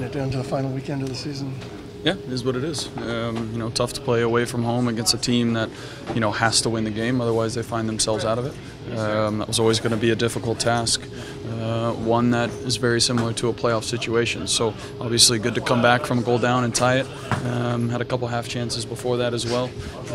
it down to the final weekend of the season. Yeah, it is what it is. Tough to play away from home against a team that, has to win the game. Otherwise, they find themselves out of it. That was always going to be a difficult task, one that is very similar to a playoff situation. So obviously good to come back from a goal down and tie it. Had a couple half chances before that as well.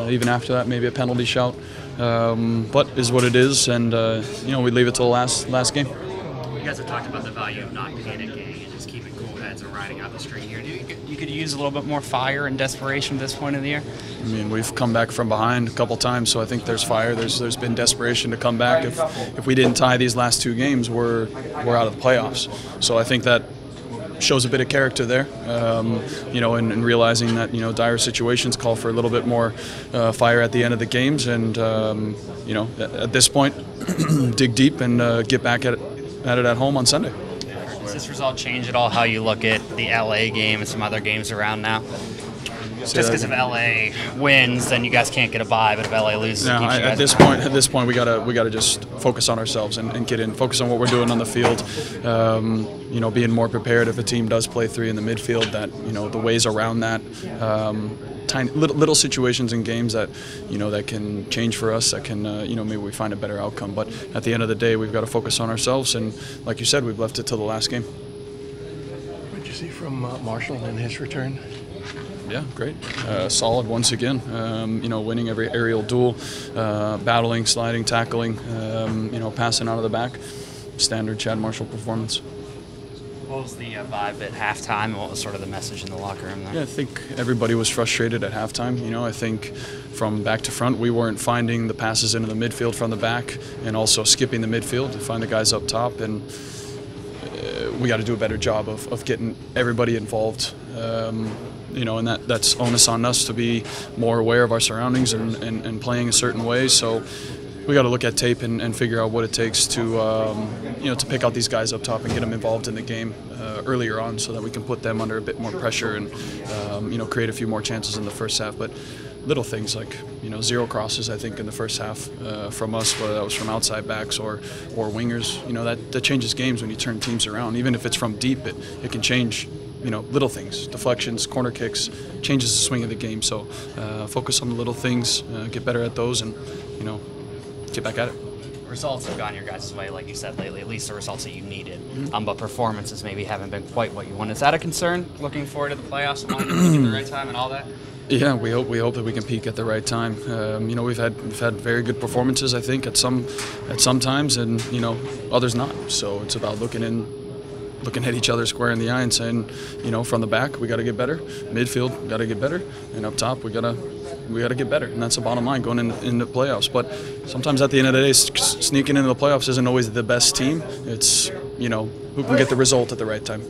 Even after that, maybe a penalty shout. But is what it is, and we leave it to the last game. You guys have talked about the value of not panicking and just keeping cool heads and riding out the string here. Do you could use a little bit more fire and desperation at this point of the year? I mean, we've come back from behind a couple times, so I think there's fire. There's been desperation to come back. If we didn't tie these last two games, we're out of the playoffs. So I think that shows a bit of character there, and realizing that dire situations call for a little bit more fire at the end of the games, and at this point, dig deep and get back at it at home on Sunday. Does this result change at all how you look at the LA game and some other games around now? Just because if LA wins, then you guys can't get a bye, but if LA loses, no, at this point, we gotta just focus on ourselves and get in, focus on what we're doing on the field. Being more prepared if a team does play three in the midfield. That the ways around that. Tiny little situations in games that that can change for us, that can maybe we find a better outcome, but at the end of the day we've got to focus on ourselves, and like you said, we've left it till the last game. What did you see from Marshall in his return? Yeah, great. Solid once again. Winning every aerial duel, battling, sliding, tackling, passing out of the back. Standard Chad Marshall performance. What was the vibe at halftime, and what was sort of the message in the locker room there? Yeah, I think everybody was frustrated at halftime. I think from back to front, we weren't finding the passes into the midfield from the back, and also skipping the midfield to find the guys up top. And we got to do a better job of getting everybody involved. And that's onus on us to be more aware of our surroundings and playing a certain way. So we got to look at tape and figure out what it takes to to pick out these guys up top and get them involved in the game earlier on, so that we can put them under a bit more pressure and create a few more chances in the first half. But little things like 0 crosses, I think, in the first half from us, whether that was from outside backs or wingers. That changes games when you turn teams around. Even if it's from deep, it can change. Little things, deflections, corner kicks, changes the swing of the game. So focus on the little things, get better at those, and get back at it. Results have gone your guys' way, like you said lately, at least the results that you needed. But performances maybe haven't been quite what you wanted. Is that a concern, looking forward to the playoffs and wanting to peak at the right time and all that? Yeah, we hope that we can peak at the right time. We've had very good performances, I think, at some times, and others not. So it's about looking at each other square in the eye and saying, from the back we got to get better, midfield got to get better, and up top we got to get better, and that's the bottom line going into the playoffs. But sometimes at the end of the day, sneaking into the playoffs isn't always the best team. It's who can get the result at the right time.